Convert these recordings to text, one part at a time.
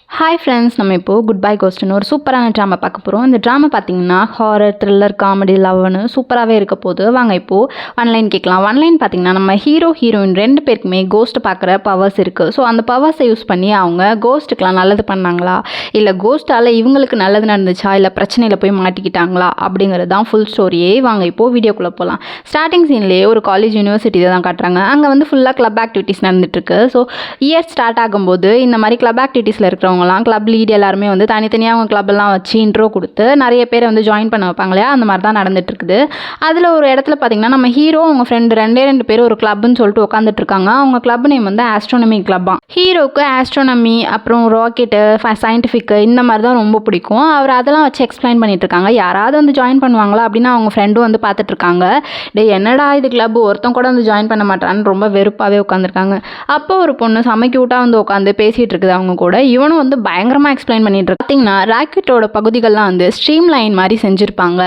Hi friends, நம்ம இப்போது good bye கோஸ்ட்னு ஒரு சூப்பரான ட்ராமா பார்க்க போகிறோம். இந்த ட்ராமா பார்த்தீங்கன்னா ஹாரர், த்ரில்லர், காமெடி, லவ்னு சூப்பராகவே இருக்க போது. வாங்க இப்போது ஒன்லைன் கேட்கலாம். ஒன்லைன் பார்த்தீங்கன்னா நம்ம ஹீரோயின் ரெண்டு பேருக்குமே கோஸ்ட்டு பார்க்குற பவர்ஸ் இருக்குது. ஸோ அந்த பவர்ஸை யூஸ் பண்ணி அவங்க கோஸ்ட்டுக்கெலாம் நல்லது பண்ணாங்களா, இல்லை கோஸ்ட்டால் இவங்களுக்கு நல்லது நடந்துச்சா, இல்லை பிரச்சனையில் போய் மாட்டிக்கிட்டாங்களா அப்படிங்கிறது தான் ஃபுல் ஸ்டோரியே. வாங்க இப்போது வீடியோக்குள்ளே போகலாம். ஸ்டார்டிங் சீன்லேயே ஒரு காலேஜ் யூனிவர்சிட்டி தான் காட்டுறாங்க. அங்கே வந்து ஃபுல்லாக கிளப் ஆக்டிவிட்டீஸ் நடந்துட்டுருக்கு. ஸோ இயர் ஸ்டார்ட் ஆகும்போது இந்த மாதிரி கிளப் ஆக்டிவிட்டீஸில் இருக்கிறவங்க கிளப் லீட் எல்லாருமே வந்து தனித்தனியாக அவங்க கிளப்பெல்லாம் வச்சு இன்ட்ரோ கொடுத்து நிறைய பேரை வந்து ஜாயின் பண்ண வைப்பாங்க இல்லையா, அந்த மாதிரி தான் நடந்துட்டு இருக்குது. அதில் ஒரு இடத்துல பார்த்தீங்கன்னா நம்ம ஹீரோ அவங்க ஃப்ரெண்டு ரெண்டு பேர் ஒரு கிளப்னு சொல்லிட்டு உட்காந்துட்டு இருக்காங்க. அவங்க கிளப் நேம் வந்து ஆஸ்ட்ரோனமி கிளப்பா. ஹீரோக்கு ஆஸ்ட்ரோனமி அப்புறம் ராக்கெட்டு, சயின்டிஃபிக் இந்த மாதிரி தான் ரொம்ப பிடிக்கும். அவர் அதெல்லாம் வச்சு எக்ஸ்பிளைன் பண்ணிட்டு இருக்காங்க. யாராவது வந்து ஜாயின் பண்ணுவாங்களா அப்படின்னு அவங்க ஃப்ரெண்டும் வந்து பார்த்துட்டு இருக்காங்க. டே என்னடா இது கிளப், ஒருத்தன் கூட வந்து ஜாயின் பண்ண மாட்டான்னு ரொம்ப வெறுப்பாகவே உட்காந்துருக்காங்க. அப்போ ஒரு பொண்ணு சமைக்கியூட்டாக வந்து உட்காந்து பேசிகிட்டு இருக்குது அவங்க கூட. இவனும் வந்து பயங்கரமாக எக்ஸ்பிளைன் பண்ணிட்டு இருக்கு. பார்த்தீங்கன்னா ராக்கெட்டோட பகுதிகள்லாம் வந்து ஸ்ட்ரீம் லைன் மாதிரி செஞ்சுருப்பாங்க.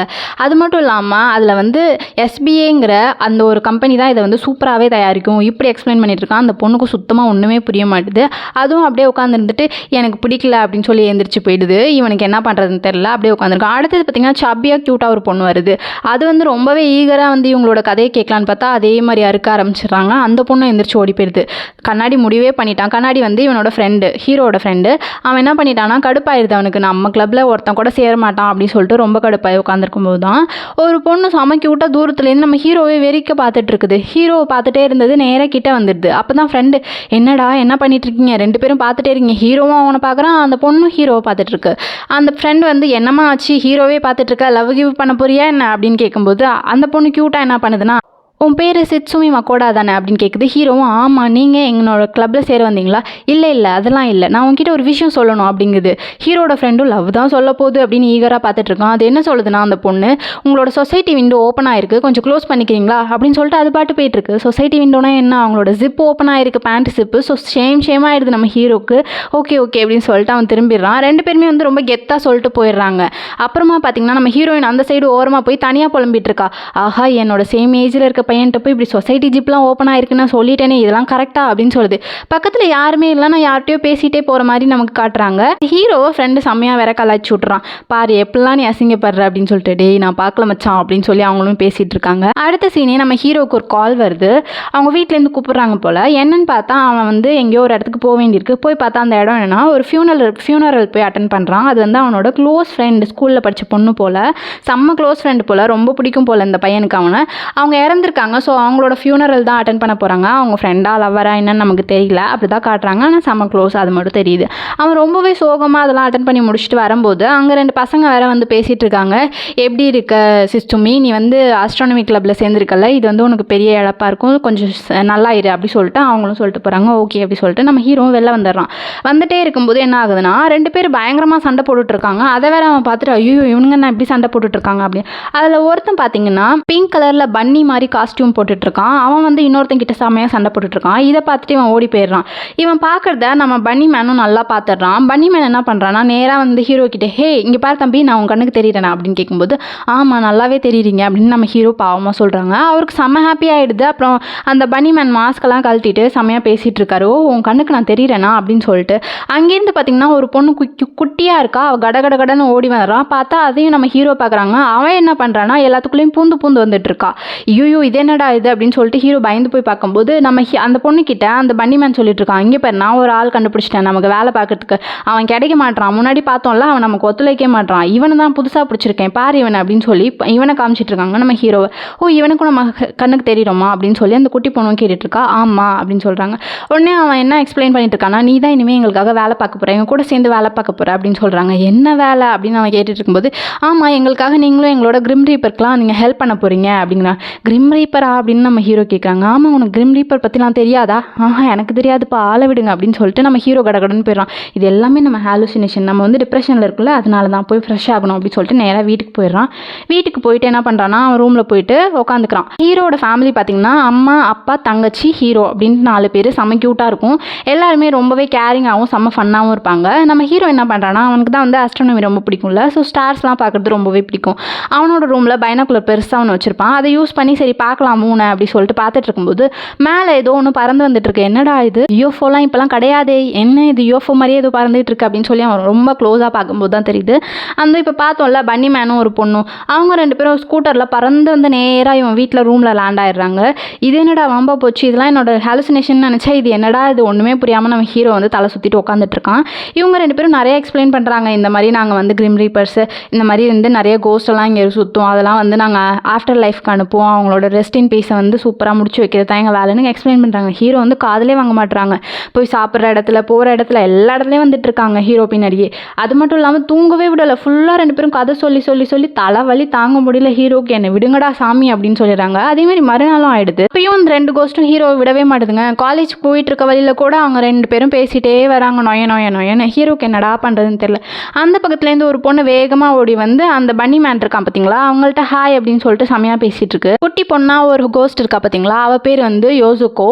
அது மட்டும் இல்லாமல் அதில் வந்து எஸ்பிஏங்கிற அந்த ஒரு கம்பெனி தான் இதை வந்து சூப்பராகவே தயாரிக்கும். இப்படி எக்ஸ்பிளைன் பண்ணிட்டு இருக்கான். அந்த பொண்ணுக்கு சுத்தமாக ஒன்றுமே புரிய மாட்டுது. அதுவும் அப்படியே உட்காந்துருந்துட்டு எனக்கு பிடிக்கல அப்படின்னு சொல்லி எழுந்திரிச்சு போயிடுது. இவனுக்கு என்ன பண்ணுறதுன்னு தெரியல, அப்படியே உட்காந்துருக்கான். அடுத்தது பார்த்தீங்கன்னா சப்பியாக க்யூட்டாக ஒரு பொண்ணு வருது. அது வந்து ரொம்பவே ஈகராக வந்து இவங்களோட கதையை கேட்கலான்னு பார்த்தா அதே மாதிரி அறுக்க ஆரம்பிச்சிடுறாங்க. அந்த பொண்ணு எழுந்திரிச்சு ஓடி போயிடுது. கண்ணாடி முடிவே பண்ணிட்டான். கண்ணாடி வந்து இவனோட ஃப்ரெண்டு, ஹீரோட ஃப்ரெண்டு. அவன் என்ன பண்ணிட்டான்னா கடுப்பாயிருது அவனுக்கு, நம்ம கிளப்பில் ஒருத்தன் கூட சேர மாட்டான் அப்படின்னு சொல்லிட்டு ரொம்ப கடுப்பாகி உட்காந்துருக்கும் போது தான் ஒரு பொண்ணு சமைக்கி விட்டா தூரத்துலேருந்து நம்ம ஹீரோவை வெறிக்க பார்த்துட்டு இருக்குது. ஹீரோவை பார்த்துட்டே இருந்தது, நேராக கிட்ட வந்துடுது. அப்போ தான் ஃப்ரெண்டு, என்னடா என்ன பண்ணிட்டு இருக்கீங்க, ரெண்டு பேரும் பார்த்துட்டே இருக்கீங்க. ஹீரோவும் அவனை பார்க்குறான், அந்த பொண்ணும் ஹீரோவை பார்த்துட்டு இருக்கு. அந்த ஃப்ரெண்டு வந்து என்னம்மா ஆச்சு, ஹீரோவே பார்த்துட்டு இருக்க, லவ் கிவ் பண்ண போறியா என்ன அப்படின்னு கேட்கும்போது அந்த பொண்ணு க்யூட்டாக என்ன பண்ணுதுன்னா, உன் பேர் சிட்சுமி மக்கோடா தானே அப்படின்னு கேட்குது. ஹீரோவும் ஆமாம், நீங்கள் எங்களோட கிளப்பில் சேர வந்தீங்களா, இல்லை அதெல்லாம் இல்லை, நான் உங்ககிட்ட ஒரு விஷயம் சொல்லணும் அப்படிங்குது. ஹீரோட ஃப்ரெண்டும் லவ் தான் சொல்ல போகுது அப்படின்னு ஈகராக பார்த்துட்ருக்கான். அது என்ன சொல்லுதுன்னா அந்த பொண்ணு, உங்களோட சொசைட்டி விண்டோ ஓப்பன் ஆயிருக்கு, கொஞ்சம் க்ளோஸ் பண்ணிக்கிறீங்களா அப்படின்னு சொல்லிட்டு அது பாட்டு போயிட்டுருக்கு. சொசைட்டி விண்டோனா என்ன, அவங்களோட ஜிப் ஓப்பன் ஆயிருக்கு, பேண்ட் ஜிப்பு. ஸோ ஷேம் ஆயிடுது நம்ம ஹீரோக்கு. ஓகே அப்படின்னு சொல்லிட்டு அவன் திரும்பிடுறான். ரெண்டு பேருமே வந்து ரொம்ப கெத்தாக சொல்லிட்டு போயிடுறாங்க. அப்புறமா பார்த்தீங்கன்னா நம்ம ஹீரோயின் அந்த சைடு ஓரமாக போய் தனியாக புலம்பிட்டு இருக்கா. ஆஹா, என்னோட சேம் ஏஜில் இருக்க பையன்ட்ட போய் இப்படி சொசைட்டி ஜிப்லாம் ஓப்பன் ஆயிருக்குன்னு நான் சொல்லிட்டேனே, இதெல்லாம் கரெக்டா அப்படின்னு சொல்லுது. பக்கத்தில் யாருமே இல்லைன்னா யார்கிட்டயோ பேசிகிட்டே போகிற மாதிரி நமக்கு காட்டுறாங்க. ஹீரோவை ஃப்ரெண்டு செம்மையாக வேற கலாய்ச்சி விட்றான். பாரு எப்படிலாம் நீ அசிங்கப்படுற அப்படின்னு சொல்லிட்டு, டேய் நான் பார்க்கல மச்சான் அப்படின்னு சொல்லி அவங்களும் பேசிகிட்டு இருக்காங்க. அடுத்த சீனே நம்ம ஹீரோவுக்கு ஒரு கால் வருது. அவங்க வீட்டிலேருந்து கூப்பிட்றாங்க போல். என்னன்னு பார்த்தா அவன் வந்து எங்கேயோ ஒரு இடத்துக்கு போக வேண்டியிருக்கு. போய் பார்த்தா அந்த இடம் என்னன்னா ஒரு ஃபியூனரல் போய் அட்டன் பண்ணுறான். அது வந்து அவனோட க்ளோஸ் ஃப்ரெண்டு, ஸ்கூலில் படித்த பொண்ணு போல், செம்ம க்ளோஸ் ஃப்ரெண்டு போல், ரொம்ப பிடிக்கும் போல் இந்த பையனுக்கு. அவங்க இறந்துருக்காங்க. ஸோ அவங்களோட ஃபியூனரல் தான் அட்டன் பண்ண போகிறாங்க. அவங்க ஃப்ரெண்டா லவ்வரா என்னன்னு நமக்கு தெரியல, அப்படி தான் காட்டுறாங்க. ஆனால் செம்ம க்ளோஸ், அது மட்டும் தெரியுது. அவன் ரொம்பவே சோகமாக அதெல்லாம் அட்டன் பண்ணி முடிச்சுட்டு வரும்போது அங்கே ரெண்டு பசங்க வேற வந்து பேசிகிட்டு இருக்காங்க. எப்படி இருக்க சிஸ்டுமி, நீ வந்து ஆஸ்ட்ரானமி கிளப்பில் சேர்ந்துருக்கல, இது வந்து உனக்கு பெரிய இழப்பாக இருக்கும், கொஞ்சம் நல்லா இரு அப்படி சொல்லிட்டு அவங்களும் சொல்லிட்டு போகிறாங்க. ஓகே அப்படி சொல்லிட்டு நம்ம ஹீரோவும் வெளில வந்துடுறான். வந்துட்டே இருக்கும்போது என்ன ஆகுதுன்னா ரெண்டு பேர் பயங்கரமாக சண்டை போட்டுட்ருக்காங்க. அதை வேற அவன் பார்த்துட்டு, ஐயோ இவனுங்க என்ன இப்படி சண்டை போட்டுட்ருக்காங்க அப்படின்னு. அதில் ஒருத்தன் பார்த்தீங்கன்னா பிங்க் கலரில் பன்னி மாதிரி காஸ்டியூம் போட்டுட்ருக்கான். அவன் வந்து இன்னொருத்தங்கிட்ட செம்மையாக சண்டை போட்டுட்ருக்கான். இதை பார்த்துட்டு இவன் ஓடி போயிடுறான். இவன் பார்க்குறத நம்ம பன்னி மேனும் நல்லா பார்த்துடுறான். பன்னி மேன் என்ன பண்ணுறான்னா நேராக வந்து ஹீரோ கிட்டே, ஹே இங்கே பாரு தம்பி, நான் உன் கண்ணுக்கு தெரியிறேனா அப்படின்னு கேட்கும்போது, ஆமாம் நல்லாவே தெரியுறீங்க அப்படின்னு நம்ம ஹீரோ பாவமாக சொல்கிறாங்க. அவருக்கு செம்ம ஹாப்பி ஆகிடுது. அப்புறம் அந்த பன்னி மேன் மாஸ்கெல்லாம் கழட்டிட்டு செம்மையாக பேசிகிட்டு இருக்காரு. ஓ உன் கண்ணுக்கு நான் தெரியிறேனா அப்படின்னு சொல்லிட்டு. அங்கேருந்து பார்த்தீங்கன்னா ஒரு பொண்ணு குட்டியாக இருக்கா. அவள் கடன்னு ஓடி வந்துடுறான். பார்த்தா அதையும் நம்ம ஹீரோ பார்க்குறாங்க. அவன் என்ன பண்ணுறான்னா எல்லாத்துக்குள்ளேயும் பூந்து வந்துட்டு இருக்கா. ஐயோ இது என்னடா இது அப்படின்னு சொல்லிட்டு ஹீரோ பயந்து போய் பார்க்கும்போது நம்ம அந்த பொண்ணுக்கிட்ட அந்த பன்னி மேன் சொல்லிட்டு இருக்கான், இங்கே பாரு நான் ஒரு ஆள் கண்டுபிடிச்சிட்டேன் நமக்கு வேலை பார்க்கறதுக்கு, அவன் கிடைக்க மாட்டான், முன்னாடி பார்த்தோம்ல அவன் நமக்கு ஒத்துழைக்க மாட்டான், இவனை தான் புதுசாக பிடிச்சிருக்கேன் பாரு இவனை அப்படின்னு சொல்லி இவனை காமிச்சிட்டு இருக்காங்க நம்ம ஹீரோவை. ஓ இவனுக்கும் நம்ம கண்ணுக்கு தெரியுமா அப்படின்னு சொல்லி அந்த குட்டி பொண்ணும் கேட்டுட்டு இருக்கா. ஆமாம் அப்படின்னு சொல்கிறாங்க. உடனே அவன் என்ன எக்ஸ்பிளைன் பண்ணிட்டு இருக்கானா, நீ தான் இனிமேல் எங்களுக்காக வேலை பார்க்க போகிற, எங்க கூட சேர்ந்து வேலை பார்க்க போகிற அப்படின்னு சொல்கிறாங்க. என்ன வேலை அப்படின்னு அவன் கேட்டுட்டு இருக்கும்போது, ஆமாம் எங்களுக்காக நீங்களும் எங்களோட கிரிம் ரீப்பருக்குலாம் நீங்கள் ஹெல்ப் பண்ண போகிறீங்க அப்படிங்கிறான். கிரிம் ரீப்பரா அப்படின்னு நம்ம ஹீரோ கேட்குறாங்க. ஆமாம் உனக்கு கிரிம் ரீப்பர் பற்றிலாம் தெரியாதா, எனக்கு தெரியாதுப்பா ஆளை விடுங்க அப்படின்னு சொல்லிட்டு நம்ம ஹீரோ கடன்னு போயிடறான். இது எல்லாமே நம்ம ஹாலுசினேஷன், நம்ம வந்து டிப்ரெஷனில் இருக்குல்ல அதனால தான், போய் ஃப்ரெஷ் ஆகணும் அப்படின்னு சொல்லிட்டு நேராக வீட்டுக்கு போயிடுறான். வீட்டுக்கு போயிட்டு என்ன பண்ணுறான்னா அவன் ரூமில் போயிட்டு உட்காந்துக்கிறான். ஹீரோட ஃபேமிலி பார்த்திங்கன்னா அம்மா அப்பா தங்கச்சி ஹீரோ அப்படின்ட்டு 4 பேர் செம்ம க்யூட்டாக இருக்கும். எல்லாருமே ரொம்பவே கேரிங்காகவும் செம்ம ஃபன்னாகவும் இருப்பாங்க. நம்ம ஹீரோ என்ன பண்ணுறான்னா அவனுக்கு தான் வந்து ஆஸ்ட்ரானமி ரொம்ப பிடிக்கும்ல, ஸோ ஸ்டார்ஸ்லாம் பார்க்குறது ரொம்பவே பிடிக்கும். அவனோட ரூமில் பைனாகுலர் பெருசாக ஒன்று வச்சுருப்பான். அதை யூஸ் பண்ணி சரி பார்க்கலாம் மூணை அப்படி சொல்லிட்டு பார்த்துட்டு இருக்கும்போது மேலே ஏதோ ஒன்று பறந்து வந்துட்டு இருக்கு. என்னடா இது யூஎஃப்ஓலாம் இப்போலாம் கிடையாதே, என்ன இது யூஎஃப்ஓ மாதிரியே ஏதோ பறந்துட்டு இருக்கு அப்படின்னு சொல்லி அவன் ரொம்ப க்ளோஸாக பார்க்கும்போது தான் தெரியுது. அந்த இப்போ பார்த்தோம்ல பன்னி மேனும் ஒரு பொண்ணும், அவங்க 2 பேரும் ஸ்கூட்டரில் பறந்து வந்து நேராக இவன் வீட்டில் ரூமில் லேண்ட் ஆயிடுறாங்க. இது என்னடா வம்பா போச்சு, இதெல்லாம் என்னோட ஹாலுசினேஷன் நினச்சா இது என்னடா இது ஒன்றுமே புரியாமல் நம்ம ஹீரோ வந்து தலை சுற்றிட்டு உட்காந்துட்டு இருக்கான். இவங்க 2 பேரும் நிறைய எக்ஸ்பிளைன் பண்ணுறாங்க. இந்த மாதிரி நாங்கள் வந்து கிரிம் ரீப்பர்ஸு, இந்த மாதிரி வந்து நிறைய கோஸ்டெல்லாம் இங்கே சுற்றும், அதெல்லாம் வந்து நாங்கள் ஆஃப்டர் லைஃப்க்கு அனுப்புவோம், அவங்களோட ரெஸ்ட் இன் பீஸை வந்து சூப்பராக முடிச்சு வைக்கிறது தான் எங்கள் வேலைன்னு எக்ஸ்பிளைன் பண்ணுறாங்க. ஹீரோ வந்து காதலே வாங்க மாட்டுறாங்க. போய் சாப்பிட்ற இடத்துல போகிற இடத்துல எல்லா இடத்துலையும் வந்துட்டு இருக்காங்க ஹீரோ பின்னாடியே. அது மட்டும் இல்லாமல் தூங்கவே விடலை. ஃபுல்லாக 2 பேரும் கதை சொல்லி சொல்லி சொல்லி தலைவலி தாங்க முடியல ஹீரோக்கு. என்னை விடுங்கடா சாமி அப்படின்னு சொல்லிடுறாங்க. அதேமாதிரி மறுநாளும் ஆயிடுது. இப்பயும் இந்த 2 கோஸ்ட்டும் ஹீரோவை விடவே மாட்டுதுங்க. காலேஜ் போயிட்டு இருக்க வழியில் கூட அவங்க 2 பேரும் பேசிட்டே வராங்க. நொய நொய நொயன்னு. ஹீரோக்கு என்னடா பண்ணுறதுன்னு தெரியல. அந்த பக்கத்துலேருந்து ஒரு பொண்ணு வேகமாக ஓடி வந்து அந்த பன்னி மேன் இருக்கான் பார்த்தீங்களா, அவங்கள்ட்ட ஹாய் அப்படின்னு சொல்லிட்டு செமையாக பேசிட்டு இருக்கு. குட்டி பொண்ணா ஒரு கோஸ்ட் இருக்கா பார்த்தீங்களா, அவள் பேர் வந்து யோசுகோ.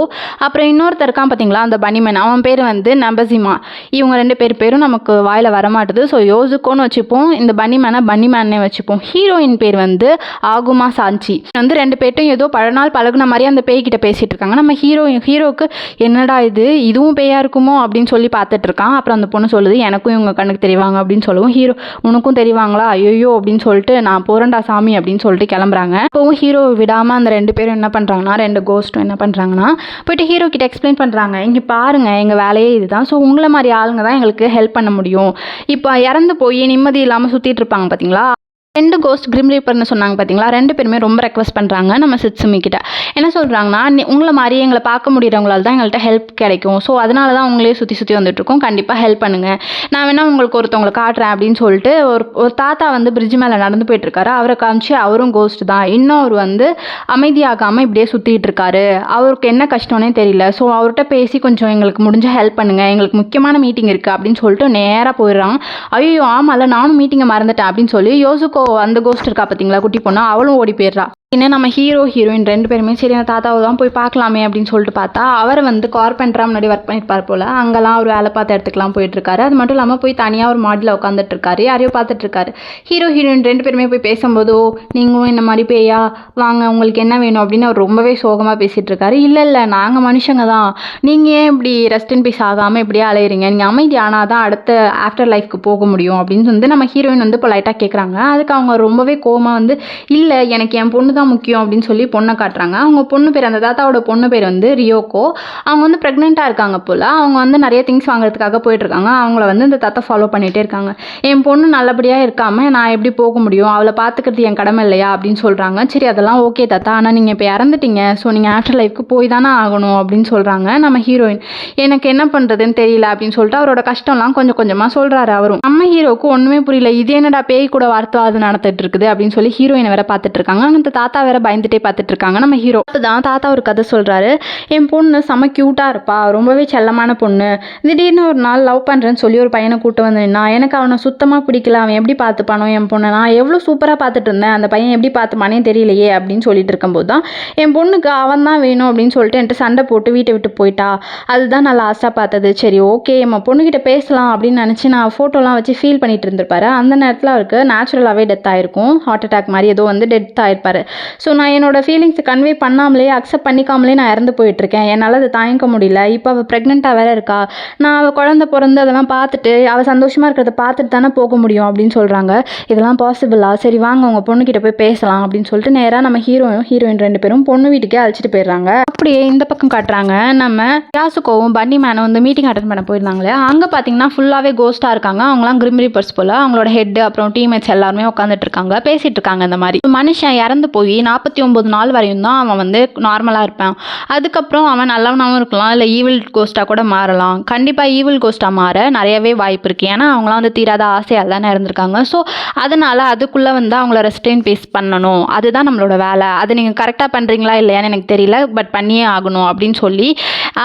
அப்புறம் இன்னொருத்தர் இருக்கான் பார்த்தீங்களா அந்த பன்னிமேன், அவன் பேர் வந்து நபசிமா. இவங்க 2 பேரும் நமக்கு வாயில் வரமாட்டுது. ஸோ யோசுகோன்னு வச்சுப்போம், இந்த பன்னிமேனே வச்சுப்போம். ஹீரோயின் பேர் வந்து ஆகுமா சாஞ்சி. வந்து 2 பேர்ட்டும் ஏதோ பழநாள் பழகுன மாதிரி அந்த பேய்கிட்ட பேசிட்டு இருக்காங்க. நம்ம ஹீரோக்கு என்னடா இது, இதுவும் பேயா இருக்குமோ அப்படின்னு சொல்லி பார்த்துட்டு இருக்கான். அப்புறம் அந்த பொண்ணு சொல்லுது, எனக்கும் இவங்க கண்ணுக்கு தெரிவாங்க அப்படின்னு சொல்லவும் ஹீரோ, உனக்கும் தெரிவாங்களா, ஐயோ அப்படின்னு சொல்லிட்டு நான் போறேன்டா சாமி அப்படின்னு சொல்லிட்டு கிளம்புறாங்க. இப்போவும் ஹீரோ விடாமல் அந்த 2 பேரும் என்ன பண்ணுறாங்கன்னா, 2 கோஸ்ட்டும் என்ன பண்ணுறாங்கன்னா போயிட்டு ஹீரோ கிட்ட எக்ஸ்பிளைன் பண்ணுறாங்க. இங்கே பாருங்கள், எங்கள் வேலையே இதுதான். ஸோ உங்களை மாதிரி ஆளுங்க தான் எங்களுக்கு ஹெல்ப் பண்ண முடியும். இப்போ இறந்து போய் நிம்மதி இல்லாமல் சுற்றிட்டு இருப்பாங்க பார்த்தீங்களா, 2 கோஸ்ட் கிரிம் ரீப்பர்னு சொன்னாங்க பார்த்தீங்களா, 2 பேருமே ரொம்ப ரெக்வஸ்ட் பண்ணுறாங்க நம்ம சிட்சுமி கிட்ட. என்ன சொல்கிறாங்கன்னா, உங்களை மாதிரி எங்களை பார்க்க முடியறவங்களால தான் எங்கள்கிட்ட ஹெல்ப் கிடைக்கும். ஸோ அதனால தான் உங்களே சுற்றி சுற்றி வந்துட்டுருக்கோம், கண்டிப்பாக ஹெல்ப் பண்ணுங்கள், நான் வேணா உங்களுக்கு ஒருத்தவங்களை காட்டுறேன் அப்படின்னு சொல்லிட்டு ஒரு தாத்தா வந்து பிரிட்ஜ் மேலே நடந்து போயிட்டுருக்காரு. அவரை காமிச்சு அவரும் கோஸ்ட் தான், இன்னும் அவர் வந்து அமைதியாகாமல் இப்படியே சுற்றிட்டு இருக்காரு, அவருக்கு என்ன கஷ்டம்னே தெரியல. ஸோ அவர்கிட்ட பேசி கொஞ்சம் எங்களுக்கு முடிஞ்ச ஹெல்ப் பண்ணுங்கள், எங்களுக்கு முக்கியமான மீட்டிங் இருக்குது அப்படின்னு சொல்லிட்டு நேராக போயிடுறான். ஐயோ ஆமாம்ல, நானும் மீட்டிங்கை மறந்துட்டேன் அப்படின்னு சொல்லி யோசுக்கோ அந்த கோஸ்ட் இருக்கா பார்த்தீங்களா குட்டி பொண்ணு, அவளும் ஓடி போயிடுறா. இன்னும் நம்ம ஹீரோயின் 2 பேருமே சரி அந்த தாத்தாவை தான் போய் பார்க்கலாமே அப்படின்னு சொல்லிட்டு பார்த்தா, அவர் வந்து கார்பெண்டராக முன்னாடி ஒர்க் பண்ணியிருப்பார் போல், அங்கெல்லாம் ஒரு வேலை பார்த்த இடத்துக்குலாம் போயிட்டுருக்காரு. அது மட்டும் இல்லாமல் போய் தனியாக ஒரு மாடியில் உட்காந்துட்டு இருக்காரு, யாரையோ பார்த்துட்ருக்காரு. ஹீரோயின் 2 பேருமே போய் பேசும்போது, ஓ நீங்களும் இந்த மாதிரி பேயா, வாங்க உங்களுக்கு என்ன வேணும் அப்படின்னு அவர் ரொம்பவே சோகமாக பேசிகிட்டு இருக்காரு. இல்லை நாங்கள் மனுஷங்க தான், நீங்கள் ஏன் இப்படி ரெஸ்ட் இன் பீஸ் ஆகாமல் இப்படியே அலையிறீங்க, நீங்கள் அமைதி ஆனால் தான் அடுத்த ஆஃப்டர் லைஃப்க்கு போக முடியும் அப்படின்னு வந்து நம்ம ஹீரோயின் வந்து பொலைட்டாக கேட்குறாங்க. அதுக்கு அவங்க ரொம்பவே கோவமாக வந்து, இல்லை எனக்கு என் பொண்ணு தான் முக்கியம் அப்படின்னு சொல்லி பொண்ணை காட்டுறாங்க. அவங்க பொண்ணு பேர், அந்த தாத்தாவோட பொண்ணு பேர் வந்து ரியோகோ. அவங்க வந்து ப்ரெக்னெண்ட்டாக இருக்காங்க போல். அவங்க வந்து நிறைய திங்ஸ் வாங்குறதுக்காக போயிட்டுருக்காங்க. அவங்கள வந்து இந்த தாத்தா ஃபாலோ பண்ணிகிட்டே இருக்காங்க. என் பொண்ணு நல்லபடியாக இருக்காமல் நான் எப்படி போக முடியும், அவளை பார்த்துக்கிறது என் கடமை இல்லையா அப்படின்னு சொல்கிறாங்க. சரி அதெல்லாம் ஓகே தாத்தா, ஆனால் நீங்கள் இப்போ இறந்துட்டீங்க, ஸோ நீங்கள் ஆஃப்டர் லைஃப்க்கு போய் தானே ஆகணும் அப்படின்னு சொல்கிறாங்க. நம்ம ஹீரோயின் எனக்கு என்ன பண்ணுறதுன்னு தெரியல அப்படின்னு சொல்லிட்டு அவரோட கஷ்டம்லாம் கொஞ்சம் கொஞ்சமாக சொல்கிறாரு. அவரும் நம்ம ஹீரோக்கு ஒன்றுமே புரியல, இது என்னடா பேய் கூட வார்த்தை நடந்துட்டு இருக்குது அப்படின்னு சொல்லி ஹீரோயினை வேற பார்த்துட்டு இருக்காங்க. அந்த தாத்தா வேற பயந்துட்டே பார்த்துட்டு இருக்காங்க. நம்ம ஹீரோ தான் தாத்தா ஒரு கதை சொல்றாரு. என் பொண்ணு செம கியூட்டா இருப்பா, ரொம்பவே செல்லமான பொண்ணு, திடீர்னு ஒரு நாள் லவ் பண்றேன்னு சொல்லி ஒரு பையனை கூட்டு வந்து நின்னா, எனக்கு அவனை சுத்தமா பிடிக்கல, அவன் எப்படி பார்த்துப்பானோ என் பொண்ணை, நான் எவ்வளோ சூப்பரா பார்த்துட்டு இருந்தேன், அந்த பையன் எப்படி பார்த்துப்பானே தெரியலையே அப்படின்னு சொல்லிட்டு இருக்கும்போது தான் என் பொண்ணுக்கு அவன் தான் வேணும் அப்படின்னு சொல்லிட்டு என்கிட்ட சண்டை போட்டு வீட்டை விட்டு போயிட்டா. அதுதான் நான் லாஸ்ட்டாக பார்த்தது. சரி ஓகே நம்ம பொண்ணுகிட்ட பேசலாம் அப்படின்னு நினச்சி நான் ஃபோட்டோலாம் வச்சு ஃபீல் பண்ணிட்டு இருந்திருப்பாரு. அந்த நேரத்தில் அவருக்கு நேச்சுரலாகவே டெத் ஆயிருக்கும், ஹார்ட் அட்டாக் மாதிரி ஏதோ வந்து டெத் ஆயிருப்பாரு. ஸோ நான் என்னோடய ஃபீலிங்ஸை கன்வே பண்ணாமலே அக்செப்ட் பண்ணிக்காமலே நான் இறந்து போயிட்டுருக்கேன், என்னால் அதை தாங்கிக்க முடியல. இப்போ அவள் ப்ரெக்னெண்ட்டாக வேறு இருக்கா, நான் அவள் குழந்தை பிறந்து அதெல்லாம் பார்த்துட்டு அவள் சந்தோஷமாக இருக்கிறத பார்த்துட்டு தானே போக முடியும் அப்படின்னு சொல்கிறாங்க. இதெல்லாம் பாசிபிளா, சரி வாங்க உங்கள் பொண்ணுக்கிட்ட போய் பேசலாம் அப்படின்னு சொல்லிட்டு நேராக நம்ம ஹீரோயின் 2 பேரும் பொண்ணு வீட்டுக்கே அழைச்சிட்டு போயிடுறாங்க. அப்படியே இந்த பக்கம் காட்டுறாங்க, நம்ம யாசுகோவும் பன்னி மேனும் வந்து மீட்டிங் அட்டன் பண்ண போயிருந்தாங்களே, அங்கே பார்த்தீங்கன்னா ஃபுல்லாகவே கோஸ்ட்டாக இருக்காங்க. அவங்களாம் கிரிம் ரீப்பர்ஸ் போல், அவங்களோட ஹெட் அப்புறம் டீம்மேட்ஸ் எல்லாருமே உட்காந்துட்டு இருக்காங்க, பேசிகிட்டு இருக்காங்க. இந்த மாதிரி மனுஷன் இறந்து போய் 49 நாள் வரையும் தான் அவன் வந்து நார்மலாக இருப்பான். அதுக்கப்புறம் அவன் நல்லவனாகவும் இருக்கலாம், இல்லை ஈவில் கோஸ்ட்டாக கூட மாறலாம். கண்டிப்பாக ஈவில் கோஸ்ட்டாக மாற நிறையவே வாய்ப்பு இருக்குது, ஏன்னா அவங்களாம் வந்து தீராத ஆசையால் தானே இருந்திருக்காங்க. ஸோ அதனால் அதுக்குள்ளே வந்து அவங்கள ரெஸ்ட்ரெயின் பேஸ் பண்ணணும், அதுதான் நம்மளோட வேலை. அது நீங்கள் கரெக்டாக பண்ணுறீங்களா இல்லையான்னு எனக்கு தெரியல, பட் பண்ணியே ஆகணும் அப்படின்னு சொல்லி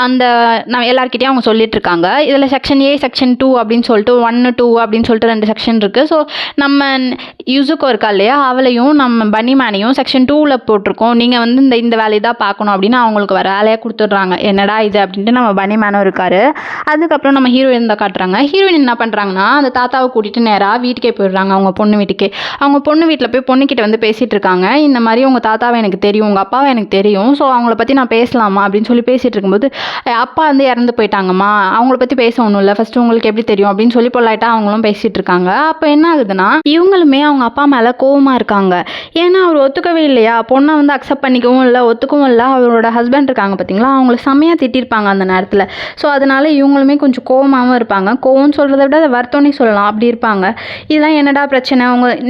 அந்த நான் எல்லாருக்கிட்டையும் அவங்க சொல்லிட்டு இருக்காங்க. இதில் செக்ஷன் ஏ செக்ஷன் 2 அப்படின்னு சொல்லிட்டு 1 2 அப்படின்னு சொல்லிட்டு 2 செக்ஷன் இருக்குது. ஸோ நம்ம யூசுக்கோ இருக்கா இல்லையா, அவளையும் நம்ம பன்னிமேனையும் செக்ஷன் 2ல் போட்டிருக்கோம், நீங்கள் வந்து இந்த வேலையை தான் பார்க்கணும் அப்படின்னு அவங்களுக்கு வர வேலையாக கொடுத்துட்றாங்க. என்னடா இது அப்படின்ட்டு நம்ம பன்னிமேனும் இருக்கார். அதுக்கப்புறம் நம்ம ஹீரோயின் தான் காட்டுறாங்க. ஹீரோயின் என்ன பண்ணுறாங்கன்னா அந்த தாத்தாவை கூட்டிகிட்டு நேராக வீட்டுக்கே போயிடுறாங்க, அவங்க பொண்ணு வீட்டுக்கே. அவங்க பொண்ணு வீட்டில் போய் பொண்ணுக்கிட்ட வந்து பேசிகிட்டு இருக்காங்க. இந்த மாதிரி உங்கள் தாத்தாவை எனக்கு தெரியும், உங்கள் அப்பாவை எனக்கு தெரியும், ஸோ அவங்கள பற்றி நான் பேசலாமா அப்படின்னு சொல்லி பேசிகிட்டு இருக்கும்போது, அப்பா வந்து இறந்து போயிட்டாங்கம்மா, அவங்கள பற்றி பேச ஒன்றும் இல்லை, ஃபஸ்ட்டு உங்களுக்கு எப்படி தெரியும் அப்படின்னு சொல்லி பொள்ளாயிட்டா அவங்களும் பேசிகிட்டு இருக்காங்க. அப்போ என்ன ஆகுதுன்னா இவங்களுமே அவங்க அப்பா மேலே கோவமாக இருக்காங்க. ஏன்னா அவர் ஒத்துக்கவே இல்லையா, பொண்ணை வந்து அக்செப்ட் பண்ணிக்கவும் இல்லை, ஒத்துக்கவும் இல்லை. அவரோட ஹஸ்பண்ட் இருக்காங்க பார்த்தீங்களா, அவங்கள செம்மையாக திட்டிருப்பாங்க அந்த நேரத்தில். ஸோ அதனால இவங்களுமே கொஞ்சம் கோவமாகவும் இருப்பாங்க. கோவம்னு சொல்கிறத விட அதை வருத்தோன்னே சொல்லலாம், அப்படி இருப்பாங்க. இதெல்லாம் என்னடா பிரச்சனை,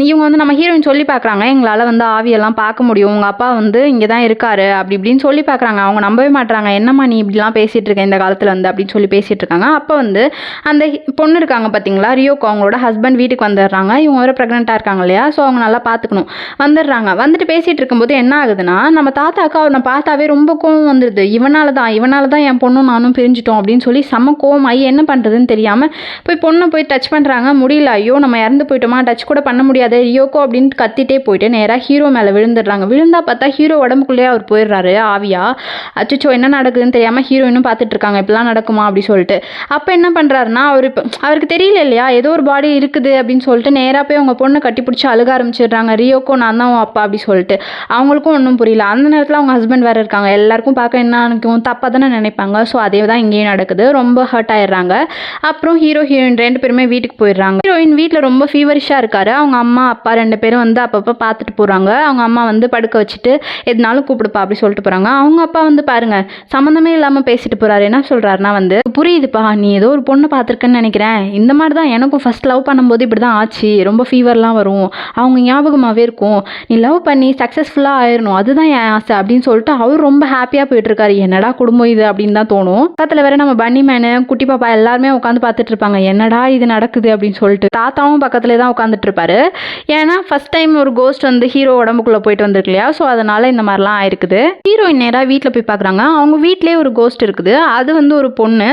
இவங்க வந்து நம்ம ஹீரோயின் சொல்லி பார்க்குறாங்க, எங்களால் வந்து ஆவியெல்லாம் பார்க்க முடியும், உங்கள் அப்பா வந்து இங்கே தான் இருக்காரு அப்படி இப்படின்னு சொல்லி பார்க்குறாங்க. அவங்க நம்பவே மாட்றாங்க. என்னம்மா நீ இப்படிலாம் பேசிகிட்டு இருக்க இந்த காலத்தில் வந்து அப்படின்னு சொல்லி பேசிகிட்டு இருக்காங்க. அப்போ வந்து அந்த பொண்ணு இருக்காங்க பார்த்தீங்களா, ரியோக்கோ, அவங்களோட ஹஸ்பண்ட் வீட்டுக்கு வந்துடுறாங்க. இவங்க வேறு ப்ரெக்னெண்ட்டாக இருக்காங்க இல்லையா, ஸோ அவங்க நல்லா பார்த்துக்கணும். வந்துடுறாங்க. வந்துட்டு பேசிகிட்டு இருக்கும்போது என்ன ஆகுதுன்னா நம்ம தாத்தாக்கா அவனை பார்த்தாவே ரொம்ப கோவம் வந்துடுது. இவனால தான் என் பொண்ணும் நானும் பிரிஞ்சிட்டோம் அப்படின்னு சொல்லி செம்ம கோவமாகி என்ன பண்ணுறதுன்னு தெரியாமல் போய் பொண்ணை போய் டச் பண்ணுறாங்க. முடியல, ஐயோ நம்ம இறந்து போயிட்டோமா, டச் கூட பண்ண முடியாது ரியோக்கோ அப்படின்னு கத்திட்டே போயிட்டு நேராக ஹீரோ மேலே விழுந்துடுறாங்க. விழுந்தா பார்த்தா ஹீரோ உடம்புக்குள்ளேயே அவர் போயிடுறாரு ஆவியா. அச்சோ என்ன நடக்குதுன்னு தெரியாமல் ஹீரோயினும் பார்த்துட்டு இருக்காங்க, இப்படிலாம் நடக்குமா அப்படி சொல்லிட்டு. அப்போ என்ன பண்ணுறாருன்னா அவருக்கு தெரியல இல்லையா, ஏதோ ஒரு பாடி இருக்குது அப்படின்னு சொல்லிட்டு நேராக போய் அவங்க பொண்ணை கட்டி பிடிச்சி அழுக ஆரம்பிச்சிடுறாங்க. ரியோக்கோ நான் தான் அப்பா அப்படி சொல்லிட்டு. அவங்களுக்கும் ஒன்றும் புரியல. அந்த நேரத்தில் அவங்க ஹஸ்பண்ட் வேறு இருக்காங்க. எல்லாருக்கும் பார்க்க என்ன நினைக்கும், தப்பாக தானே நினைப்பாங்க. ஸோ அதே தான் இங்கேயும் நடக்குது. ரொம்ப ஹர்ட் ஆயிடுறாங்க. அப்புறம் ஹீரோ ஹீரோயின் 2 பேருமே வீட்டுக்கு போயிடுறாங்க. ஹீரோயின் வீட்டில் ரொம்ப ஃபீவரிஷாக இருக்காரு. அவங்க அம்மா அப்பா 2 பேரும் வந்து அப்பப்போ பார்த்துட்டு போகிறாங்க. அவங்க அம்மா வந்து படுக்க வச்சுட்டு எதுனாலும் கூப்பிடுப்பா அப்படி சொல்லிட்டு போகிறாங்க. அவங்க அப்பா வந்து பாருங்க சம்மந்தமே இல்லாமல் பேசிட்டு போகிறாரு. என்ன சொல்கிறாருன்னா வந்து, புரியுதுப்பா நீ ஏதோ ஒரு பொண்ணை பார்த்துருக்கேன்னு நினைக்கிறேன், இந்த மாதிரி தான் எனக்கும் ஃபஸ்ட் லவ் பண்ணும்போது இப்படி தான் ஆச்சு, ரொம்ப ஃபீவர்லாம் வரும், அவங்க ஞாபகமாகவே இருக்கும், நீ லவ் பண்ணி சக்ஸஸ்ஃபுல்லாக ஆயிடணும், அதுதான் என் ஆசை அப்படின்னு சொல்லிட்டு அவர் ரொம்ப ஹாப்பியாக போயிட்டுருக்காரு. என்னடா குடும்பம் இது அப்படின்னு தான் தோணும். பக்கத்தில் வேற நம்ம பன்னி மேனு குட்டி பாப்பா எல்லாருமே உட்காந்து பார்த்துட்டு இருப்பாங்க, என்னடா இது நடக்குது அப்படின்னு சொல்லிட்டு. தாத்தாவும் பக்கத்துலேயே தான் உட்காந்துட்டு இருப்பாரு. ஏன்னா ஃபர்ஸ்ட் டைம் ஒரு கோஸ்ட் வந்து ஹீரோ உடம்புக்குள்ளே போயிட்டு வந்திருக்கு இல்லையா, ஸோ அதனால இந்த மாதிரிலாம் ஆயிருக்குது. ஹீரோயின் நேராக வீட்டில் போய் பார்க்குறாங்க. அவங்க வீட்டிலே ஒரு கோஸ்ட் இருக்குது. அது வந்து ஒரு பொண்ணு.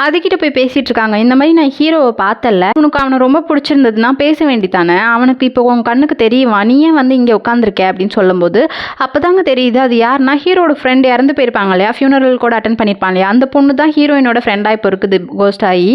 அதுக்கிட்ட போய் பேசிகிட்டு இருக்காங்க. இந்த மாதிரி நான் ஹீரோவை பார்த்தல, உனக்கு அவனை ரொம்ப பிடிச்சிருந்ததுன்னா பேச வேண்டித்தானே, அவனுக்கு இப்போ உன் கண்ணுக்கு தெரியவா, நீ ஏன் வந்து இங்கே உட்காந்துருக்க அப்படின்னு சொல்லும்போது அப்போ தாங்க தெரியுது அது யாருன்னா ஹீரோட ஃப்ரெண்ட் இறந்து போயிருப்பாங்க இல்லையா, ஃபியூனரல் கூட அட்டன் பண்ணியிருப்பாங்க இல்லையா, அந்த பொண்ணு தான் ஹீரோயினோட ஃப்ரெண்டாக இப்போ இருக்குது கோஸ்ட் ஆகி.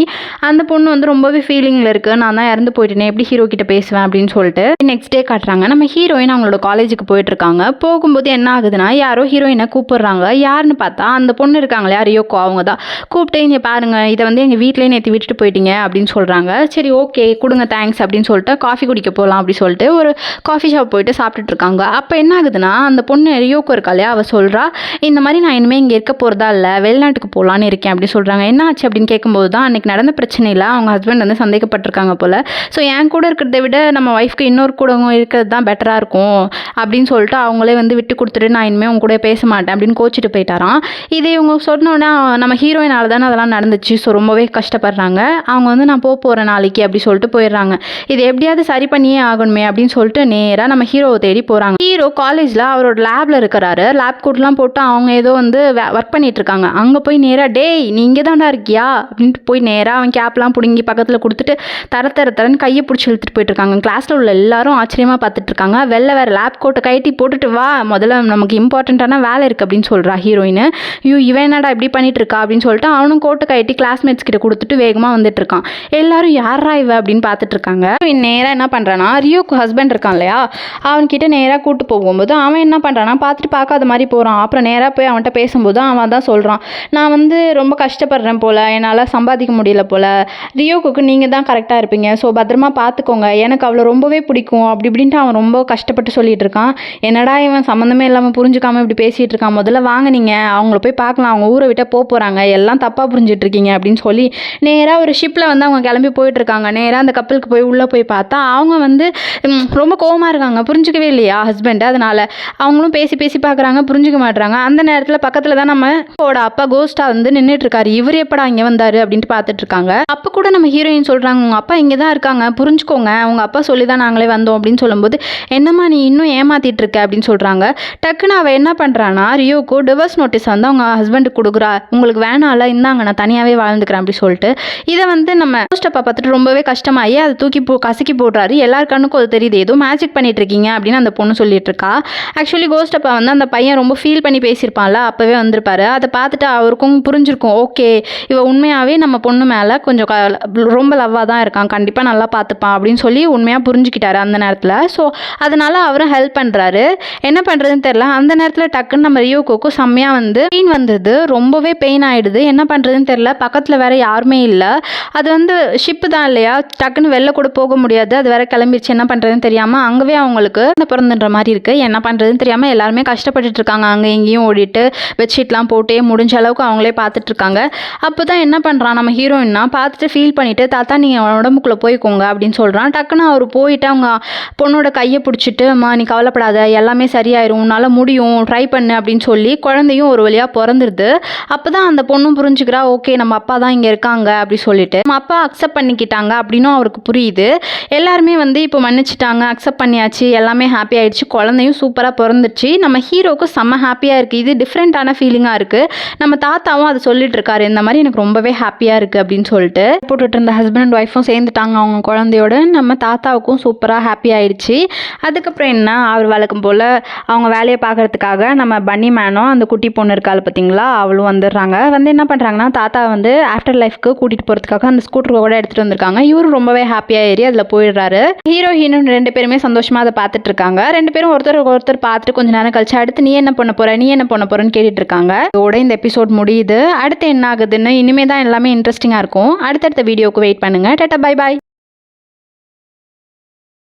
அந்த பொண்ணு வந்து ரொம்பவே ஃபீலிங்கில் இருக்குது, நான் தான் இறந்து போயிட்டேனே எப்படி ஹீரோ கிட்ட பேசுவேன் அப்படின்னு சொல்லிட்டு. நெக்ஸ்ட் டே காட்டுறாங்க. நம்ம ஹீரோயின் அவங்களோட காலேஜுக்கு போயிட்டு இருக்காங்க. போகும்போது என்ன ஆகுதுன்னா யாரோ ஹீரோயினை கூப்பிடுறாங்க. யாருன்னு பார்த்தா அந்த பொண்ணு இருக்காங்க இல்லையா ரியோக்கோ, அவங்க தான். கூப்பிட்டு இங்கே பாருங்க, இதை வந்து எங்கள் வீட்டிலே நேற்று விட்டுட்டு போயிட்டீங்க அப்படின்னு சொல்கிறாங்க. சரி ஓகே கொடுங்க தேங்க்ஸ் அப்படின்னு சொல்லிட்டு காஃபி குடிக்க போகலாம் அப்படி சொல்லிட்டு ஒரு காஃபி ஷாப் போயிட்டு சாப்பிட்டுட்டு இருக்காங்க. அப்போ என்ன ஆகுதுன்னா அந்த பொண்ணு ரியோக்கோ இருக்கா இல்லையா, அவள் சொல்கிறா இந்த மாதிரி நான் இனிமேல் இங்கே இருக்க போகிறதா இல்லை, வெளிநாட்டுக்கு போகலான்னு இருக்கேன் அப்படி சொல்கிறாங்க. என்ன ஆச்சு அப்படின்னு கேட்கும்போது தான் அன்றைக்கி நடந்த பிரச்சனையில் அவங்க ஹஸ்பண்ட் வந்து சந்தேகப்பட்டிருக்காங்க போல். ஸோ என் கூட இருக்கிறத விட நம்ம ஒய்ஃப்க்கு இன்னொரு கூட இருக்கிறது தான் பெட்டராக இருக்கும் அப்படின்னு சொல்லிட்டு அவங்களே வந்து விட்டு கொடுத்துட்டு நான் இனிமேல் உங்க கூட பேச மாட்டேன் அப்படின்னு கோச்சிட்டு போயிட்டாராம். இது இவங்க சொன்னோன்னா நம்ம ஹீரோயினால் தானே அதெல்லாம் நடந்துச்சு. ஸோ ரொம்பவே கஷ்டப்படுறாங்க. அவங்க வந்து நான் போகிறேன் நாளைக்கு அப்படி சொல்லிட்டு போயிடுறாங்க. இது எப்படியாவது சரி பண்ணியே ஆகணுமே அப்படின்னு சொல்லிட்டு நேராக நம்ம ஹீரோவை தேடி போகிறாங்க. ஹீரோ காலேஜில் அவரோட லேபில் இருக்கிறாரு. லேப் கோட்லாம் போட்டு அவங்க ஏதோ வந்து ஒர்க் பண்ணிட்டு இருக்காங்க. அங்கே போய் நேராக டேய் நீ இங்கே தான்டா இருக்கியா அப்படின்ட்டு போய் நேராக அவன் கேப்லாம் பிடுங்கி பக்கத்தில் கொடுத்துட்டு தரன்னு கையை பிடிச்சி இழுத்துட்டு போயிட்டு இருக்காங்க. கிளாஸில் உள்ள எல்லாரும் ஆச்சரியமாக பார்த்துட்டு இருக்காங்க. வெளில வேறு லேப் கோட்டை கைட்டி போட்டுட்டு வா, முதல்ல நமக்கு இம்பார்ட்டண்ட்டான வேலை இருக்குது அப்படின்னு சொல்கிறா ஹீரோயின். ஐயோ இவன் என்னடா இப்படி பண்ணிட்டு இருக்கா அப்படின்னு சொல்லிட்டு அவனும் கோட்டை கைட்டி கிளாஸ்மேட்ஸ் கிட்ட கொடுத்துட்டு வேகமாக வந்துட்டு இருக்கான். எல்லாரும் யாரா இவ அப்படின்னு பார்த்துட்டு இருக்காங்க. நேராக என்ன பண்ணுறான்னா ரியோக்கு ஹஸ்பண்ட் இருக்கான் இல்லையா, அவன்கிட்ட நேராக கூட்டு போகும்போது அவன் என்ன பண்ணுறான்னா பார்த்துட்டு பார்க்காத மாதிரி போகிறான். அப்புறம் நேராக போய் அவன்கிட்ட பேசும்போது அவன் தான் சொல்கிறான், நான் வந்து ரொம்ப கஷ்டப்படுறேன் போல், என்னால் சம்பாதிக்க முடியல போல், ரியோக்கு நீங்கள் தான் கரெக்டாக இருப்பீங்க, ஸோ பத்திரமா பார்த்துக்கோங்க, எனக்கு அவளை ரொம்பவே பிடிக்கும் அப்படி இப்படின்ட்டு அவன் ரொம்ப கஷ்டப்பட்டு சொல்லிட்டு இருக்கான். என்னடா இவன் சம்மந்தமே இல்லாமல் புரிஞ்சுக்காமல் இப்படி பேசிகிட்டு இருக்கான், முதல்ல வாங்க நீங்கள் அவங்கள போய் பார்க்கலாம், அவங்க ஊரை விட்ட போகிறாங்க, எல்லாம் தப்பாக புரிஞ்சிட்டு இருக்கீங்க அப்படின்னு சொல்லி நேராக ஒரு ஷிப்பில் வந்து அவங்க கிளம்பி போயிட்டு இருக்காங்க. நேராக அந்த கப்பலுக்கு போய் உள்ளே போய் பார்த்தா அவங்க வந்து ரொம்ப கோவமாக இருக்காங்க. புரிஞ்சுக்கவே இல்லையா ஹஸ்பண்ட், அதனால அவங்களும் பேசி பேசி பார்க்குறாங்க, புரிஞ்சுக்க மாட்டுறாங்க. அந்த நேரத்தில் பக்கத்தில் தான் நம்ம அப்பா கோஸ்ட்டாக வந்து நின்றுட்டு இருக்காரு. இவர் எப்படா இங்கே வந்தார் அப்படின்ட்டு பார்த்துட்டு இருக்காங்க. அப்போ கூட நம்ம ஹீரோயின் சொல்கிறாங்க உங்கள் அப்பா இங்கே தான் இருக்காங்க, புரிஞ்சுக்கோங்க, உங்கள் அப்பா சொல்லி தான் நாங்களே வந்தோம் அப்படின்னு சொல்லும்போது என்னம்மா நீ இன்னும் ஏமாத்திட்டு இருக்க அப்படின்னு சொல்கிறாங்க. டக்குன்னு அவள் என்ன பண்ணுறான்னா ரியோக்கு டிவோர்ஸ் நோட்டீஸ் வந்து அவங்க ஹஸ்பண்ட் கொடுக்குறா, உங்களுக்கு வேணாம்ல, இந்தாங்க நான் தனியாகவே வாழ்ந்துக்கிறேன் அப்படி சொல்லிட்டு. இதை வந்து நம்ம கோஸ்டப்பா பார்த்துட்டு ரொம்பவே கஷ்டமாகி அதை தூக்கி கசக்கி போடுறாரு. எல்லார் கண்ணுக்கும் அது தெரியுது, ஏதோ மேஜிக் பண்ணிட்டு இருக்கீங்க அப்படின்னு அந்த பொண்ணு சொல்லிட்டு இருக்கா. ஆக்சுவலி கோஸ்டப்பா வந்து அந்த பையன் ரொம்ப ஃபீல் பண்ணி பேசியிருப்பான்ல, அப்போவே வந்திருப்பாரு. அதை பார்த்துட்டு அவருக்கும் புரிஞ்சிருக்கும், ஓகே இவ உண்மையாகவே நம்ம பொண்ணு மேலே கொஞ்சம் ரொம்ப லவ்வாக தான் இருக்கான், கண்டிப்பாக நல்லா பார்த்துப்பான் அப்படின்னு சொல்லி உண்மையாக புரிஞ்சுக்கிட்டாரு அந்த நேரத்தில். ஸோ அதனால அவரும் ஹெல்ப் பண்ணுறாரு. என்ன பண்ணுறதுன்னு தெரில. அந்த நேரத்தில் டக்குன்னு நம்ம ரியோகோக்கும் செம்மையாக வந்து பெயின் வந்தது, ரொம்பவே பெயின் ஆகிடுது. என்ன பண்ணுறதுன்னு தெரில, பக்கத்தில் வேற யாருமே இல்லை. அது வந்து ஷிப்பு தான் இல்லையா, டக்குன்னு வெளில கூட போக முடியாது, அது வேற கிளம்பிடுச்சு. என்ன பண்ணுறதுன்னு தெரியாமல் அங்கவே அவங்களுக்கு பிறந்துன்ற மாதிரி இருக்குது. என்ன பண்ணுறதுன்னு தெரியாமல் எல்லாருமே கஷ்டப்பட்டுட்டு இருக்காங்க. அங்கே எங்கேயும் ஓடிட்டு பெட்ஷீட்லாம் போட்டே முடிஞ்ச அளவுக்கு அவங்களே பார்த்துட்டு இருக்காங்க. அப்போ தான் என்ன பண்ணுறான் நம்ம ஹீரோயின்னா பார்த்துட்டு ஃபீல் பண்ணிவிட்டு, தாத்தா நீங்கள் உடம்புக்குள்ளே போய்க்கோங்க அப்படின்னு சொல்கிறான். டக்குன்னு அவர் போயிட்டு அவங்க பொண்ணோட கையை பிடிச்சிட்டு, அம்மா நீ கவலைப்படாத, எல்லாமே சரியாயிரும், உன்னால் முடியும், ட்ரை பண்ணு அப்படின்னு சொல்லி குழந்தையும் ஒரு வழியாக பிறந்துருது. அப்போ தான் அந்த பொண்ணும் புரிஞ்சுக்கிறா, ஓகே நம்ம அப்பா தான் இங்கே இருக்காங்க அப்படி சொல்லிட்டு. நம்ம அப்பா அக்செப்ட் பண்ணிக்கிட்டாங்க அப்படின்னும் அவருக்கு புரியுது. எல்லாருமே வந்து இப்போ மன்னிச்சிட்டாங்க, அக்செப்ட் பண்ணியாச்சு, எல்லாமே ஹாப்பி ஆயிடுச்சு, குழந்தையும் சூப்பராக பிறந்துச்சு. நம்ம ஹீரோக்கு செம்ம ஹாப்பியாக இருக்குது. இது டிஃப்ரெண்ட்டான ஃபீலிங்காக இருக்குது. நம்ம தாத்தாவும் அதை சொல்லிட்டு இருக்காரு, இந்த மாதிரி எனக்கு ரொம்பவே ஹாப்பியாக இருக்குது அப்படின்னு சொல்லிட்டு. போட்டுட்டு இருந்த ஹஸ்பண்ட் அண்ட் ஒய்ஃபும் சேர்ந்துட்டாங்க அவங்க குழந்தையோட. நம்ம தாத்தாவுக்கும் சூப்பராக ஹாப்பி ஆயிடுச்சு. அதுக்கப்புறம் என்ன, அவர் வழக்கம் போல் அவங்க வேலையை பார்க்கறதுக்காக நம்ம பன்னி மேனும் அந்த குட்டி பொண்ணு இருக்காள் பார்த்தீங்களா, அவளும் வந்துடுறாங்க. வந்து என்ன பண்ணுறாங்கன்னா, தாத்தா வந்து ஆஃப்டர் லைஃப்க்கு கூட்டிகிட்டு போகிறதுக்காக அந்த ஸ்கூட்டர் கூட எடுத்துகிட்டு வந்திருக்காங்க. இவரும் ரொம்பவே ஹாப்பியாக ஏறி அதில் போயிடுறாரு. ஹீரோ ஹீரோயின் 2 பேருமே சந்தோஷமாக அதை பார்த்துட்டு இருக்காங்க. 2 பேரும் ஒருத்தர் பார்த்துட்டு கொஞ்ச நேரம் கழிச்சு அடுத்து நீ என்ன பண்ண போறன்னு கேட்டுட்டு இருக்காங்க. இதோட இந்த எபிசோட் முடியுது. அடுத்து என்ன ஆகுதுன்னு இனிமே தான் எல்லாமே இன்ட்ரெஸ்டிங்காக இருக்கும். அடுத்தடுத்த வீடியோக்கு வெயிட் பண்ணுங்க. Tata, bye bye.